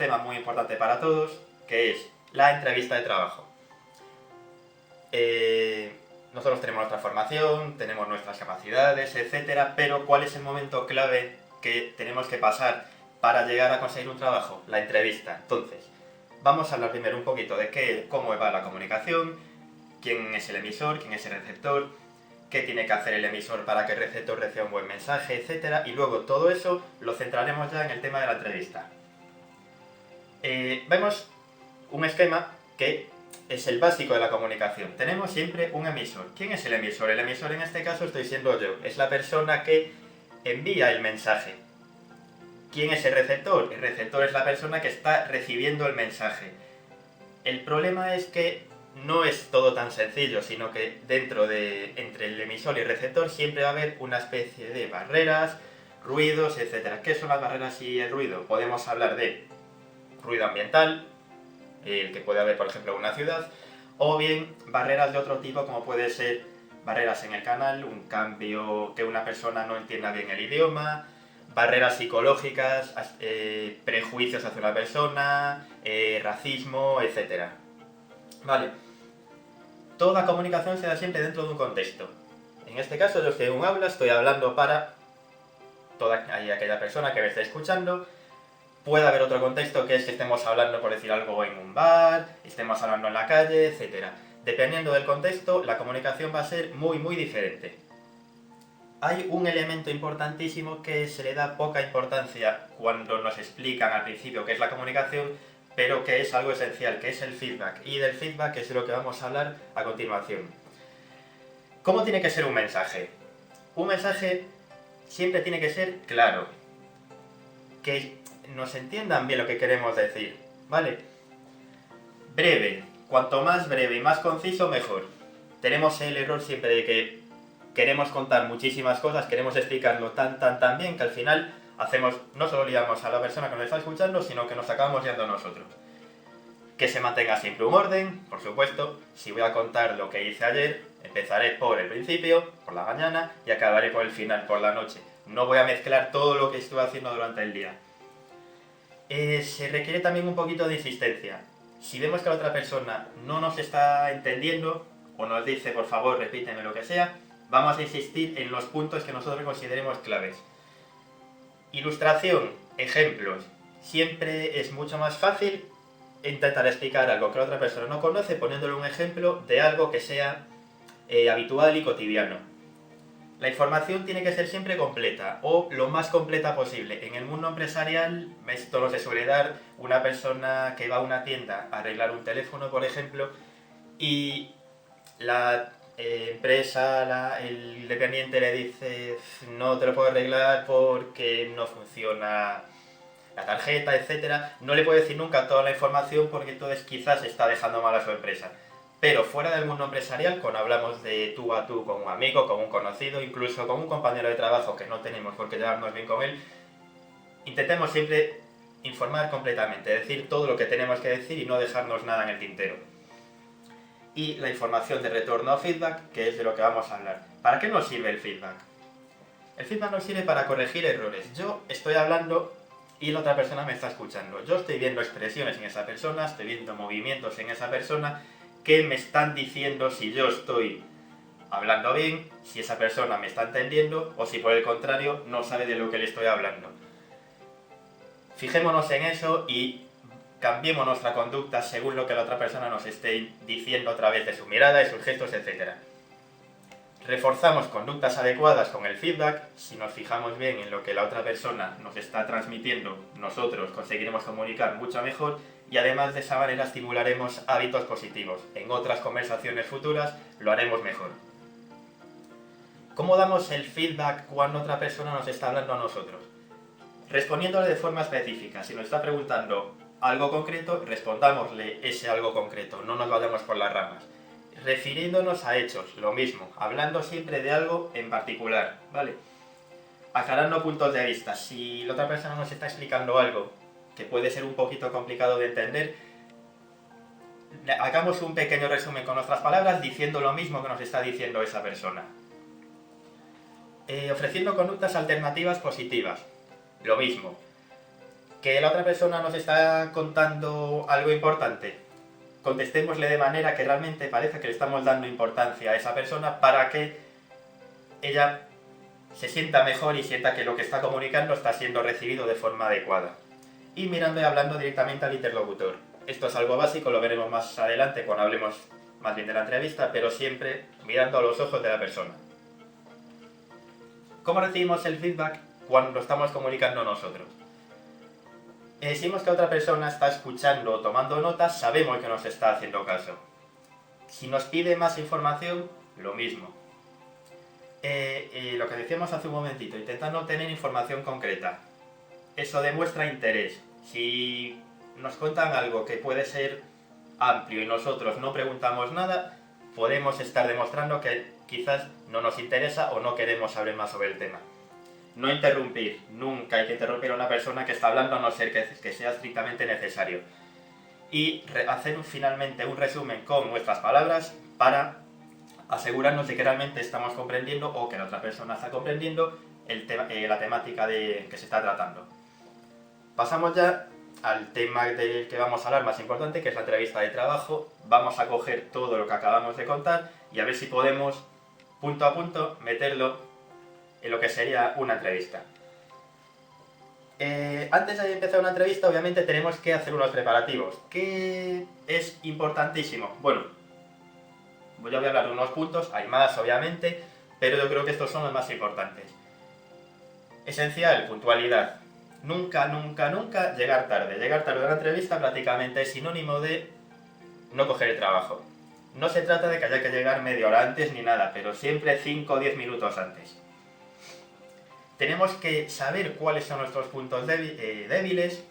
tema muy importante para todos, que es la entrevista de trabajo. Nosotros tenemos nuestra formación, tenemos nuestras capacidades, etcétera, pero ¿cuál es el momento clave que tenemos que pasar para llegar a conseguir un trabajo? La entrevista. Entonces, vamos a hablar primero un poquito de cómo va la comunicación, quién es el emisor, quién es el receptor, qué tiene que hacer el emisor para que el receptor reciba un buen mensaje, etcétera, y luego todo eso lo centraremos ya en el tema de la entrevista. Vemos un esquema que es el básico de la comunicación. Tenemos siempre un emisor. ¿Quién es el emisor? El emisor en este caso estoy siendo yo. Es la persona que envía el mensaje. ¿Quién es el receptor? El receptor es la persona que está recibiendo el mensaje. El problema es que no es todo tan sencillo, sino que entre el emisor y el receptor siempre va a haber una especie de barreras, ruidos, etc. ¿Qué son las barreras y el ruido? Podemos hablar de ruido ambiental, el que puede haber, por ejemplo, en una ciudad, o bien barreras de otro tipo, como puede ser barreras en el canal, un cambio que una persona no entienda bien el idioma, barreras psicológicas, prejuicios hacia una persona, racismo, etc. Vale. Toda comunicación se da siempre dentro de un contexto. En este caso, yo estoy en un aula, estoy hablando para toda aquella persona que me esté escuchando. Puede haber otro contexto que es que estemos hablando, por decir algo, en un bar, estemos hablando en la calle, etc. Dependiendo del contexto, la comunicación va a ser muy diferente. Hay un elemento importantísimo que se le da poca importancia cuando nos explican al principio qué es la comunicación, pero que es algo esencial, que es el feedback. Y del feedback es de lo que vamos a hablar a continuación. ¿Cómo tiene que ser un mensaje? Un mensaje siempre tiene que ser claro, que nos entiendan bien lo que queremos decir, ¿vale? Breve. Cuanto más breve y más conciso, mejor. Tenemos el error siempre de que queremos contar muchísimas cosas, queremos explicarlo tan bien que al final no solo liamos a la persona que nos está escuchando, sino que nos acabamos liando nosotros. Que se mantenga siempre un orden, por supuesto. Si voy a contar lo que hice ayer, empezaré por el principio, por la mañana, y acabaré por el final, por la noche. No voy a mezclar todo lo que estuve haciendo durante el día. Se requiere también un poquito de insistencia. Si vemos que la otra persona no nos está entendiendo, o nos dice, por favor, repíteme lo que sea, vamos a insistir en los puntos que nosotros consideremos claves. Ilustración, ejemplos. Siempre es mucho más fácil intentar explicar algo que la otra persona no conoce poniéndole un ejemplo de algo que sea habitual y cotidiano. La información tiene que ser siempre completa, o lo más completa posible. En el mundo empresarial, esto no se suele dar. Una persona que va a una tienda a arreglar un teléfono, por ejemplo, y la empresa, el dependiente le dice no te lo puedo arreglar porque no funciona la tarjeta, etc. No le puede decir nunca toda la información porque entonces quizás está dejando mal a su empresa. Pero fuera del mundo empresarial, cuando hablamos de tú a tú con un amigo, con un conocido, incluso con un compañero de trabajo que no tenemos por qué llevarnos bien con él, intentemos siempre informar completamente, decir todo lo que tenemos que decir y no dejarnos nada en el tintero. Y la información de retorno o feedback, que es de lo que vamos a hablar. ¿Para qué nos sirve el feedback? El feedback nos sirve para corregir errores. Yo estoy hablando y la otra persona me está escuchando. Yo estoy viendo expresiones en esa persona, estoy viendo movimientos en esa persona que me están diciendo si yo estoy hablando bien, si esa persona me está entendiendo o si por el contrario no sabe de lo que le estoy hablando. Fijémonos en eso y cambiemos nuestra conducta según lo que la otra persona nos esté diciendo a través de su mirada, de sus gestos, etc. Reforzamos conductas adecuadas con el feedback. Si nos fijamos bien en lo que la otra persona nos está transmitiendo, nosotros conseguiremos comunicar mucho mejor y además de esa manera estimularemos hábitos positivos. En otras conversaciones futuras lo haremos mejor. ¿Cómo damos el feedback cuando otra persona nos está hablando a nosotros? Respondiéndole de forma específica. Si nos está preguntando algo concreto, respondámosle ese algo concreto, no nos vayamos por las ramas. Refiriéndonos a hechos, lo mismo, hablando siempre de algo en particular, ¿vale? Aclarando puntos de vista. Si la otra persona nos está explicando algo que puede ser un poquito complicado de entender, hagamos un pequeño resumen con nuestras palabras diciendo lo mismo que nos está diciendo esa persona. Ofreciendo conductas alternativas positivas, lo mismo. ¿Que la otra persona nos está contando algo importante? Contestémosle de manera que realmente parezca que le estamos dando importancia a esa persona para que ella se sienta mejor y sienta que lo que está comunicando está siendo recibido de forma adecuada. Y mirando y hablando directamente al interlocutor. Esto es algo básico, lo veremos más adelante cuando hablemos más bien de la entrevista, pero siempre mirando a los ojos de la persona. ¿Cómo recibimos el feedback cuando lo estamos comunicando nosotros? Si vemos que otra persona está escuchando o tomando notas, sabemos que nos está haciendo caso. Si nos pide más información, lo mismo. Lo que decíamos hace un momentito, intentando obtener información concreta. Eso demuestra interés. Si nos cuentan algo que puede ser amplio y nosotros no preguntamos nada, podemos estar demostrando que quizás no nos interesa o no queremos saber más sobre el tema. No interrumpir, nunca hay que interrumpir a una persona que está hablando a no ser que sea estrictamente necesario. Y hacer finalmente un resumen con nuestras palabras para asegurarnos de que realmente estamos comprendiendo o que la otra persona está comprendiendo la temática que se está tratando. Pasamos ya al tema del que vamos a hablar más importante, que es la entrevista de trabajo. Vamos a coger todo lo que acabamos de contar y a ver si podemos, punto a punto, meterlo en lo que sería una entrevista. Antes de empezar una entrevista, obviamente tenemos que hacer unos preparativos, que es importantísimo. Bueno, voy a hablar de unos puntos, hay más obviamente, pero yo creo que estos son los más importantes. Esencial, puntualidad. Nunca, nunca, nunca llegar tarde. Llegar tarde a una entrevista prácticamente es sinónimo de no coger el trabajo. No se trata de que haya que llegar media hora antes ni nada, pero siempre 5 o 10 minutos antes. Tenemos que saber cuáles son nuestros puntos débiles,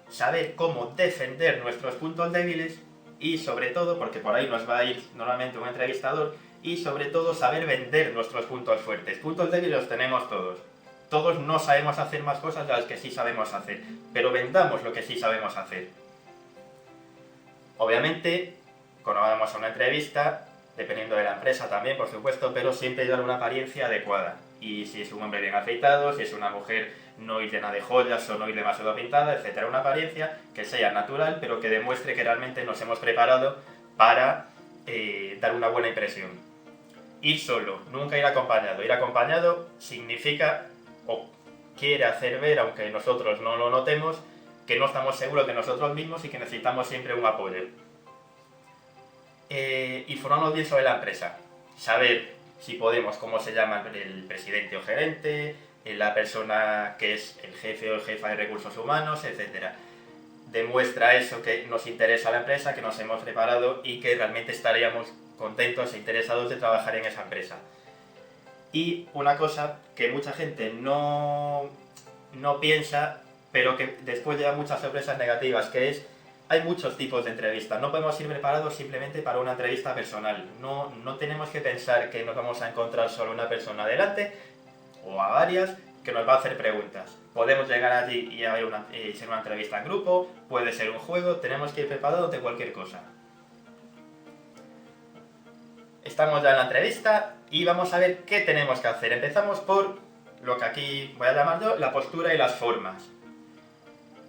saber cómo defender nuestros puntos débiles y sobre todo, porque por ahí nos va a ir normalmente un entrevistador, y sobre todo saber vender nuestros puntos fuertes. Puntos débiles los tenemos todos. Todos no sabemos hacer más cosas de las que sí sabemos hacer, pero vendamos lo que sí sabemos hacer. Obviamente, cuando vamos a una entrevista, dependiendo de la empresa también, por supuesto, pero siempre llevar una apariencia adecuada. Y si es un hombre bien afeitado, si es una mujer no ir llena de joyas o no ir demasiado pintada, etc. Una apariencia que sea natural, pero que demuestre que realmente nos hemos preparado para dar una buena impresión. Ir solo, nunca ir acompañado. Ir acompañado significa, o quiere hacer ver, aunque nosotros no lo notemos, que no estamos seguros de nosotros mismos y que necesitamos siempre un apoyo. Informarnos bien sobre la empresa. Saber, si podemos, cómo se llama el presidente o gerente, la persona que es el jefe o jefa de recursos humanos, etc. Demuestra eso, que nos interesa la empresa, que nos hemos preparado y que realmente estaríamos contentos e interesados de trabajar en esa empresa. Y una cosa que mucha gente no piensa, pero que después lleva muchas sorpresas negativas, que es: hay muchos tipos de entrevistas, no podemos ir preparados simplemente para una entrevista personal. No tenemos que pensar que nos vamos a encontrar solo una persona delante, o a varias, que nos va a hacer preguntas. Podemos llegar allí y ser una entrevista en grupo, puede ser un juego, tenemos que ir preparados de cualquier cosa. Estamos ya en la entrevista y vamos a ver qué tenemos que hacer. Empezamos por lo que aquí voy a llamar yo la postura y las formas.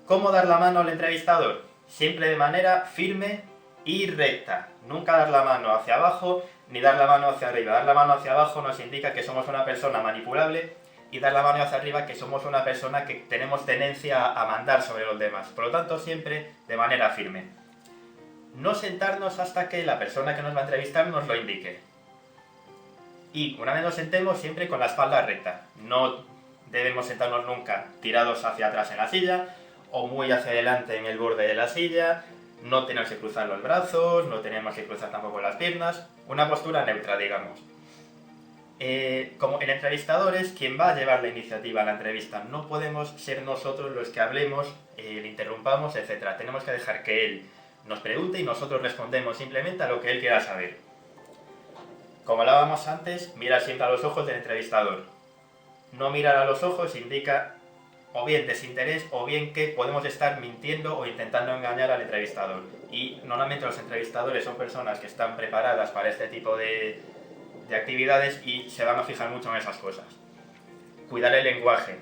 ¿Cómo dar la mano al entrevistador? Siempre de manera firme y recta. Nunca dar la mano hacia abajo ni dar la mano hacia arriba. Dar la mano hacia abajo nos indica que somos una persona manipulable, y dar la mano hacia arriba que somos una persona que tenemos tendencia a mandar sobre los demás. Por lo tanto, siempre de manera firme. No sentarnos hasta que la persona que nos va a entrevistar nos lo indique. Y una vez nos sentemos, siempre con la espalda recta. No debemos sentarnos nunca tirados hacia atrás en la silla o muy hacia adelante en el borde de la silla. No tenemos que cruzar los brazos, no tenemos que cruzar tampoco las piernas. Una postura neutra, digamos. Como el entrevistador es quien va a llevar la iniciativa a la entrevista. No podemos ser nosotros los que hablemos, le interrumpamos, etc. Tenemos que dejar que él nos pregunte y nosotros respondemos simplemente a lo que él quiera saber. Como hablábamos antes, mirar siempre a los ojos del entrevistador. No mirar a los ojos indica o bien desinterés o bien que podemos estar mintiendo o intentando engañar al entrevistador. Y normalmente los entrevistadores son personas que están preparadas para este tipo de actividades y se van a fijar mucho en esas cosas. Cuidar el lenguaje.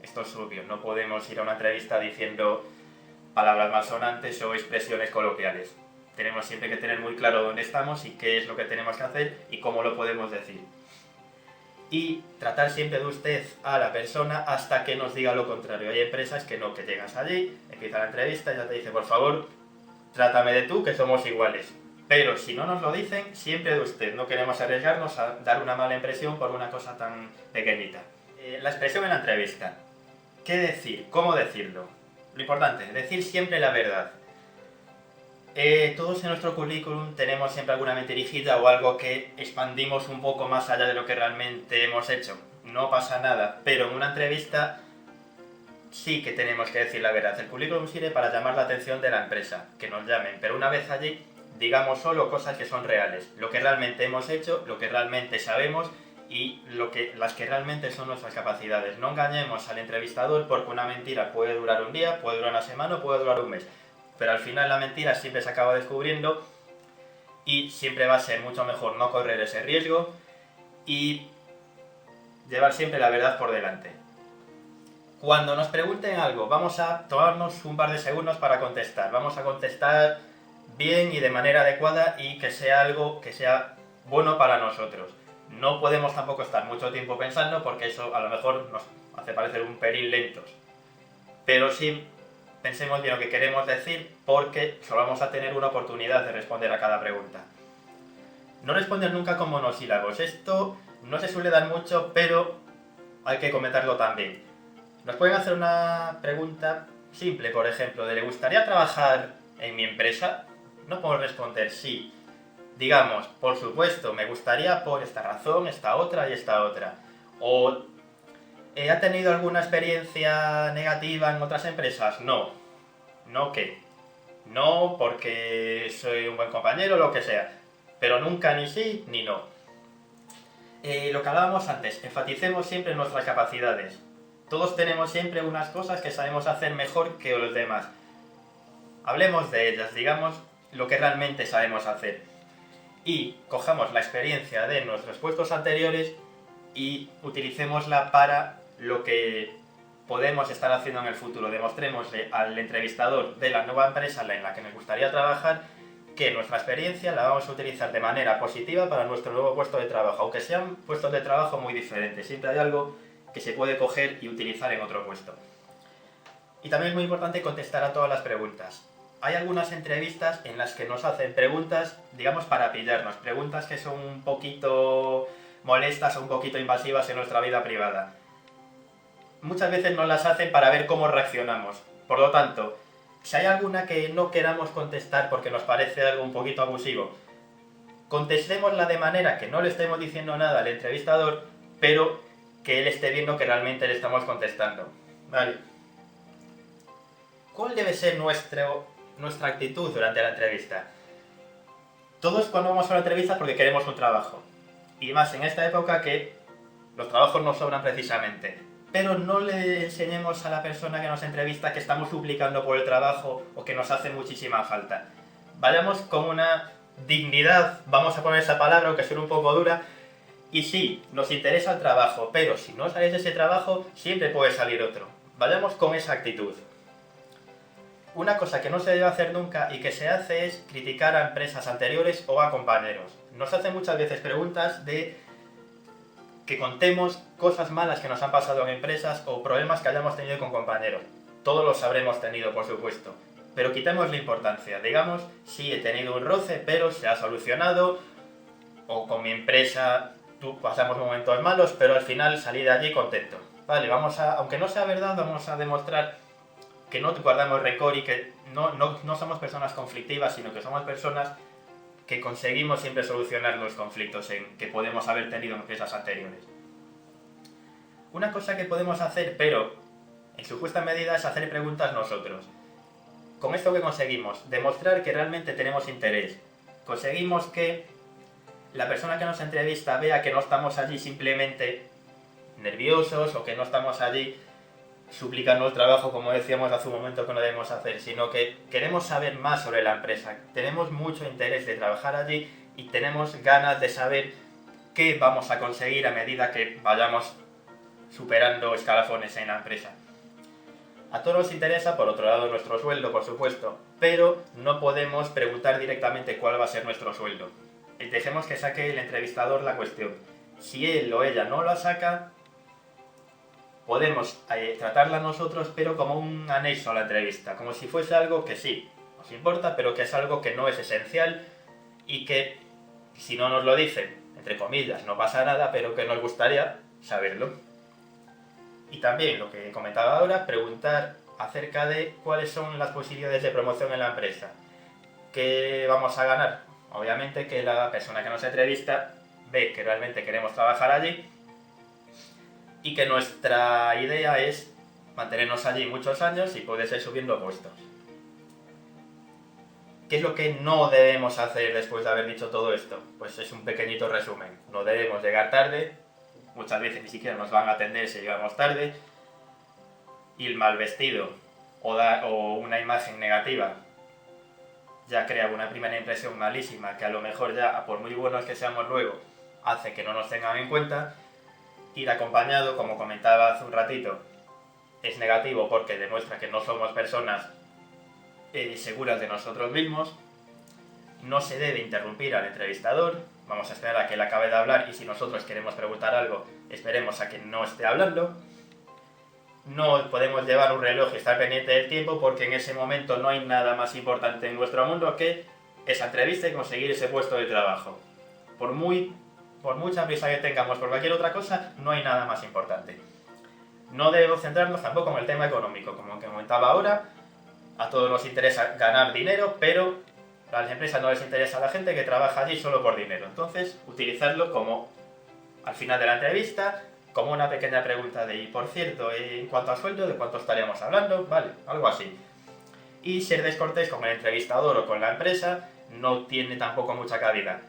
esto es obvio, no podemos ir a una entrevista diciendo palabras malsonantes o expresiones coloquiales. Tenemos siempre que tener muy claro dónde estamos y qué es lo que tenemos que hacer y cómo lo podemos decir. Y tratar siempre de usted a la persona hasta que nos diga lo contrario. Hay empresas que no, que llegas allí, empieza la entrevista y ya te dice, por favor, trátame de tú, que somos iguales. Pero si no nos lo dicen, siempre de usted. No queremos arriesgarnos a dar una mala impresión por una cosa tan pequeñita. La expresión en la entrevista. ¿Qué decir? ¿Cómo decirlo? Lo importante, decir siempre la verdad. Todos en nuestro currículum tenemos siempre alguna mentiricita o algo que expandimos un poco más allá de lo que realmente hemos hecho. No pasa nada, pero en una entrevista sí que tenemos que decir la verdad. El currículum sirve para llamar la atención de la empresa, que nos llamen, pero una vez allí digamos solo cosas que son reales, lo que realmente hemos hecho, lo que realmente sabemos y las que realmente son nuestras capacidades. No engañemos al entrevistador porque una mentira puede durar un día, puede durar una semana o puede durar un mes. Pero al final la mentira siempre se acaba descubriendo y siempre va a ser mucho mejor no correr ese riesgo y llevar siempre la verdad por delante. Cuando nos pregunten algo, vamos a tomarnos un par de segundos para contestar. Vamos a contestar bien y de manera adecuada y que sea algo que sea bueno para nosotros. No podemos tampoco estar mucho tiempo pensando porque eso a lo mejor nos hace parecer un pelín lentos. Pero sí pensemos bien lo que queremos decir porque solo vamos a tener una oportunidad de responder a cada pregunta. No responder nunca con monosílabos. Esto no se suele dar mucho, pero hay que comentarlo también. Nos pueden hacer una pregunta simple, por ejemplo, de ¿le gustaría trabajar en mi empresa? No podemos responder sí. Digamos, por supuesto, me gustaría por esta razón, esta otra y esta otra. O ¿ha tenido alguna experiencia negativa en otras empresas? No. ¿No qué? No porque soy un buen compañero o lo que sea. Pero nunca ni sí ni no. Lo que hablábamos antes, enfaticemos siempre en nuestras capacidades. Todos tenemos siempre unas cosas que sabemos hacer mejor que los demás. Hablemos de ellas, digamos lo que realmente sabemos hacer. Y cojamos la experiencia de nuestros puestos anteriores y utilicémosla para lo que podemos estar haciendo en el futuro. Demostrémosle al entrevistador de la nueva empresa en la que nos gustaría trabajar que nuestra experiencia la vamos a utilizar de manera positiva para nuestro nuevo puesto de trabajo, aunque sean puestos de trabajo muy diferentes. Siempre hay algo que se puede coger y utilizar en otro puesto. Y también es muy importante contestar a todas las preguntas. Hay algunas entrevistas en las que nos hacen preguntas, digamos, para pillarnos, preguntas que son un poquito molestas o un poquito invasivas en nuestra vida privada. Muchas veces nos las hacen para ver cómo reaccionamos. Por lo tanto, si hay alguna que no queramos contestar porque nos parece algo un poquito abusivo, contestémosla de manera que no le estemos diciendo nada al entrevistador, pero que él esté viendo que realmente le estamos contestando. Vale. ¿Cuál debe ser nuestra actitud durante la entrevista? Todos cuando vamos a una entrevista porque queremos un trabajo. Y más en esta época que los trabajos nos sobran precisamente. Pero no le enseñemos a la persona que nos entrevista que estamos suplicando por el trabajo o que nos hace muchísima falta. Vayamos con una dignidad, vamos a poner esa palabra aunque suene un poco dura, y sí, nos interesa el trabajo, pero si no sales de ese trabajo, siempre puede salir otro. Vayamos con esa actitud. Una cosa que no se debe hacer nunca y que se hace es criticar a empresas anteriores o a compañeros. Nos hacen muchas veces preguntas de que contemos cosas malas que nos han pasado en empresas o problemas que hayamos tenido con compañeros. Todos los habremos tenido, por supuesto. Pero quitemos la importancia. Digamos, sí, he tenido un roce, pero se ha solucionado. O con mi empresa pasamos momentos malos, pero al final salí de allí contento. Vale, aunque no sea verdad, vamos a demostrar que no guardamos rencor y que no somos personas conflictivas, sino que somos personas que conseguimos siempre solucionar los conflictos que podemos haber tenido en empresas anteriores. Una cosa que podemos hacer, pero en su justa medida, es hacer preguntas nosotros. Con esto que conseguimos, demostrar que realmente tenemos interés. Conseguimos que la persona que nos entrevista vea que no estamos allí simplemente nerviosos o que no estamos allí suplicando el trabajo, como decíamos hace un momento que no debemos hacer, sino que queremos saber más sobre la empresa, tenemos mucho interés de trabajar allí y tenemos ganas de saber qué vamos a conseguir a medida que vayamos superando escalafones en la empresa. A todos nos interesa, por otro lado, nuestro sueldo, por supuesto, pero no podemos preguntar directamente cuál va a ser nuestro sueldo. Dejemos que saque el entrevistador la cuestión. Si él o ella no la saca, podemos tratarla nosotros, pero como un anexo a la entrevista, como si fuese algo que sí nos importa, pero que es algo que no es esencial y que, si no nos lo dicen, entre comillas, no pasa nada, pero que nos gustaría saberlo. Y también, lo que comentaba ahora, preguntar acerca de cuáles son las posibilidades de promoción en la empresa. ¿Qué vamos a ganar? Obviamente que la persona que nos entrevista ve que realmente queremos trabajar allí y que nuestra idea es mantenernos allí muchos años y poder ser subiendo puestos. ¿Qué es lo que no debemos hacer después de haber dicho todo esto? Pues es un pequeñito resumen. No debemos llegar tarde, muchas veces ni siquiera nos van a atender si llegamos tarde, ir mal vestido o una imagen negativa ya crea una primera impresión malísima que a lo mejor ya, por muy buenos que seamos luego, hace que no nos tengan en cuenta. Ir acompañado, como comentaba hace un ratito, es negativo porque demuestra que no somos personas seguras de nosotros mismos. No se debe interrumpir al entrevistador, vamos a esperar a que él acabe de hablar y si nosotros queremos preguntar algo, esperemos a que no esté hablando. No podemos llevar un reloj y estar pendiente del tiempo porque en ese momento no hay nada más importante en nuestro mundo que esa entrevista y conseguir ese puesto de trabajo. Por mucha prisa que tengamos por cualquier otra cosa, no hay nada más importante. No debemos centrarnos tampoco en el tema económico, como que comentaba ahora. A todos nos interesa ganar dinero, pero a las empresas no les interesa a la gente que trabaja allí solo por dinero. Entonces, utilizarlo como al final de la entrevista, como una pequeña pregunta de, y por cierto, en cuanto a sueldo, ¿de cuánto estaríamos hablando? Vale, algo así. Y ser descortés con el entrevistador o con la empresa no tiene tampoco mucha cabida.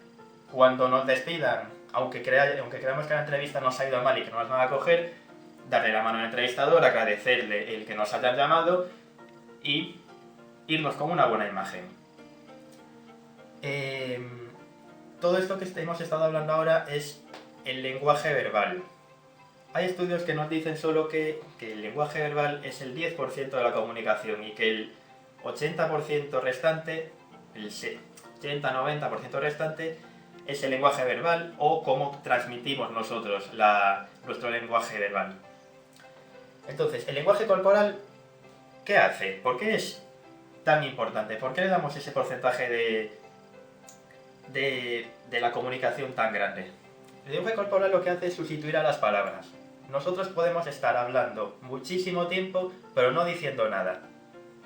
Cuando nos despidan, aunque creamos que la entrevista nos ha ido mal y que no nos van a coger, darle la mano al entrevistador, agradecerle el que nos hayan llamado y irnos con una buena imagen. Todo esto que hemos estado hablando ahora es el lenguaje verbal. Hay estudios que nos dicen solo que el lenguaje verbal es el 10% de la comunicación y que el 80% restante, el 80-90% restante, es el lenguaje verbal o cómo transmitimos nosotros nuestro lenguaje verbal. Entonces, el lenguaje corporal, ¿qué hace? ¿Por qué es tan importante? ¿Por qué le damos ese porcentaje de la comunicación tan grande? El lenguaje corporal lo que hace es sustituir a las palabras. Nosotros podemos estar hablando muchísimo tiempo, pero no diciendo nada.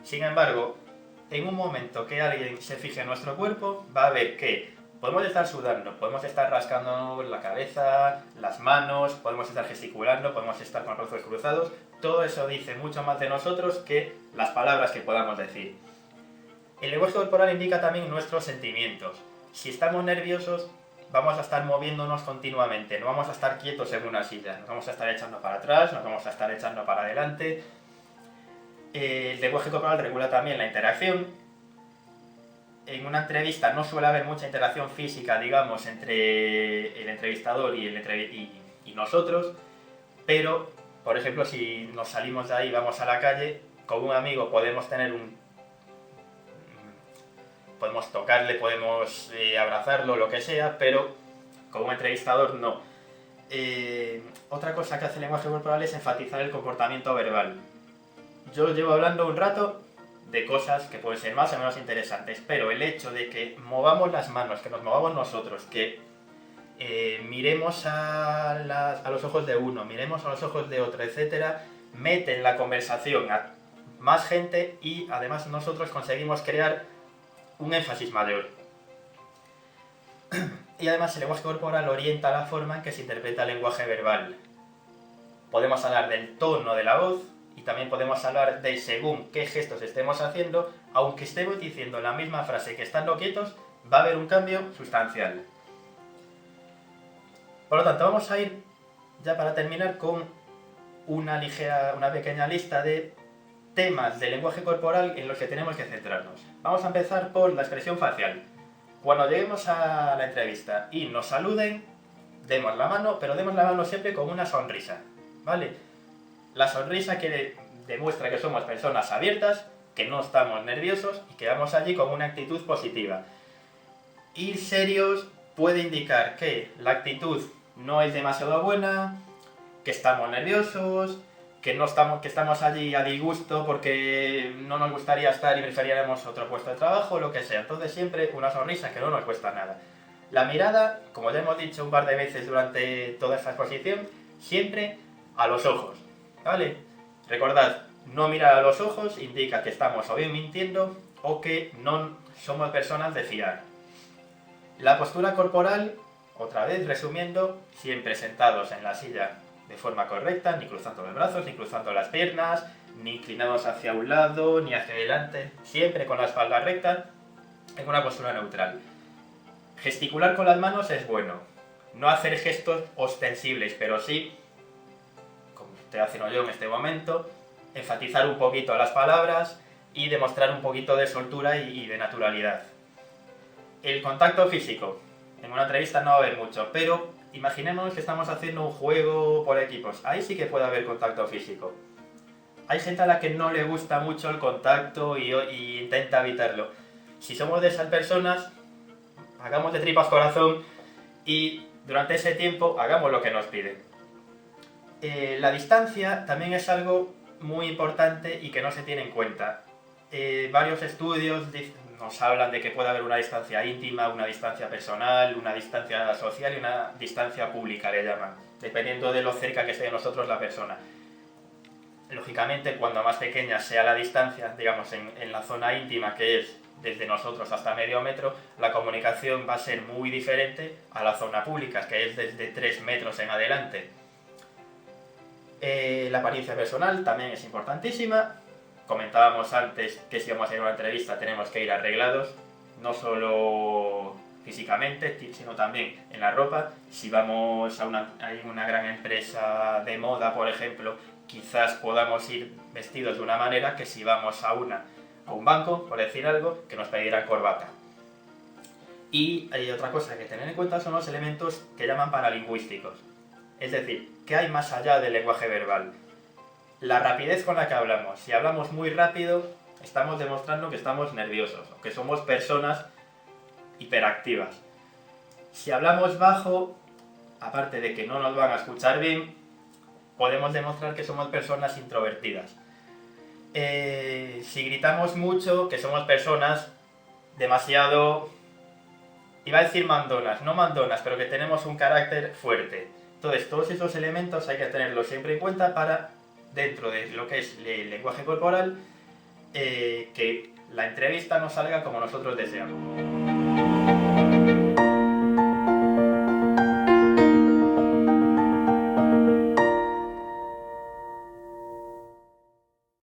Sin embargo, en un momento que alguien se fije en nuestro cuerpo, va a ver que podemos estar sudando, podemos estar rascando la cabeza, las manos, podemos estar gesticulando, podemos estar con los brazos cruzados. Todo eso dice mucho más de nosotros que las palabras que podamos decir. El lenguaje corporal indica también nuestros sentimientos. Si estamos nerviosos, vamos a estar moviéndonos continuamente, no vamos a estar quietos en una silla, nos vamos a estar echando para atrás, nos vamos a estar echando para adelante. El lenguaje corporal regula también la interacción. En una entrevista no suele haber mucha interacción física, digamos, entre el entrevistador y nosotros, pero, por ejemplo, si nos salimos de ahí y vamos a la calle, con un amigo podemos podemos tocarle, podemos abrazarlo, lo que sea, pero con un entrevistador no. Otra cosa que hace el lenguaje corporal es enfatizar el comportamiento verbal. Yo llevo hablando un rato de cosas que pueden ser más o menos interesantes, pero el hecho de que movamos las manos, que nos movamos nosotros, que miremos a los ojos de uno, miremos a los ojos de otro, etcétera, mete en la conversación a más gente y además nosotros conseguimos crear un énfasis mayor. Y además el lenguaje corporal orienta la forma en que se interpreta el lenguaje verbal. Podemos hablar del tono de la voz y también podemos hablar de según qué gestos estemos haciendo, aunque estemos diciendo la misma frase que estando quietos, va a haber un cambio sustancial. Por lo tanto, vamos a ir ya para terminar con una pequeña lista de temas de lenguaje corporal en los que tenemos que centrarnos. Vamos a empezar por la expresión facial. Cuando lleguemos a la entrevista y nos saluden, demos la mano, pero demos la mano siempre con una sonrisa. ¿vale? La sonrisa que demuestra que somos personas abiertas, que no estamos nerviosos y que vamos allí con una actitud positiva. Ir serios puede indicar que la actitud no es demasiado buena, que estamos nerviosos, que estamos allí a disgusto porque no nos gustaría estar y preferiríamos otro puesto de trabajo, lo que sea. Entonces siempre una sonrisa que no nos cuesta nada. La mirada, como ya hemos dicho un par de veces durante toda esta exposición, siempre a los ojos, ¿vale? Recordad, no mirar a los ojos indica que estamos o bien mintiendo o que no somos personas de fiar. La postura corporal, otra vez resumiendo, siempre sentados en la silla de forma correcta, ni cruzando los brazos, ni cruzando las piernas, ni inclinados hacia un lado, ni hacia adelante, siempre con la espalda recta, en una postura neutral. Gesticular con las manos es bueno, no hacer gestos ostensibles, pero sí, como estoy haciendo yo en este momento, enfatizar un poquito las palabras y demostrar un poquito de soltura y de naturalidad. El contacto físico. En una entrevista no va a haber mucho, pero imaginemos que estamos haciendo un juego por equipos. Ahí sí que puede haber contacto físico. Hay gente a la que no le gusta mucho el contacto y intenta evitarlo. Si somos de esas personas, hagamos de tripas corazón y durante ese tiempo hagamos lo que nos piden. La distancia también es algo muy importante y que no se tiene en cuenta. Varios estudios nos hablan de que puede haber una distancia íntima, una distancia personal, una distancia social y una distancia pública, le llaman, dependiendo de lo cerca que esté de nosotros la persona. Lógicamente, cuando más pequeña sea la distancia, digamos en la zona íntima, que es desde nosotros hasta medio metro, la comunicación va a ser muy diferente a la zona pública, que es desde 3 metros en adelante. La apariencia personal también es importantísima. Comentábamos antes que si vamos a ir a una entrevista tenemos que ir arreglados, no solo físicamente, sino también en la ropa. Si vamos a una gran empresa de moda, por ejemplo, quizás podamos ir vestidos de una manera que si vamos a un banco, por decir algo, que nos pedirán corbata. Y hay otra cosa que tener en cuenta son los elementos que llaman paralingüísticos. Es decir, ¿qué hay más allá del lenguaje verbal? La rapidez con la que hablamos. Si hablamos muy rápido, estamos demostrando que estamos nerviosos o que somos personas hiperactivas. Si hablamos bajo, aparte de que no nos van a escuchar bien, podemos demostrar que somos personas introvertidas. Si gritamos mucho, que somos personas demasiado, iba a decir mandonas, no mandonas, pero que tenemos un carácter fuerte. Entonces, todos esos elementos hay que tenerlos siempre en cuenta para, dentro de lo que es el lenguaje corporal, que la entrevista nos salga como nosotros deseamos.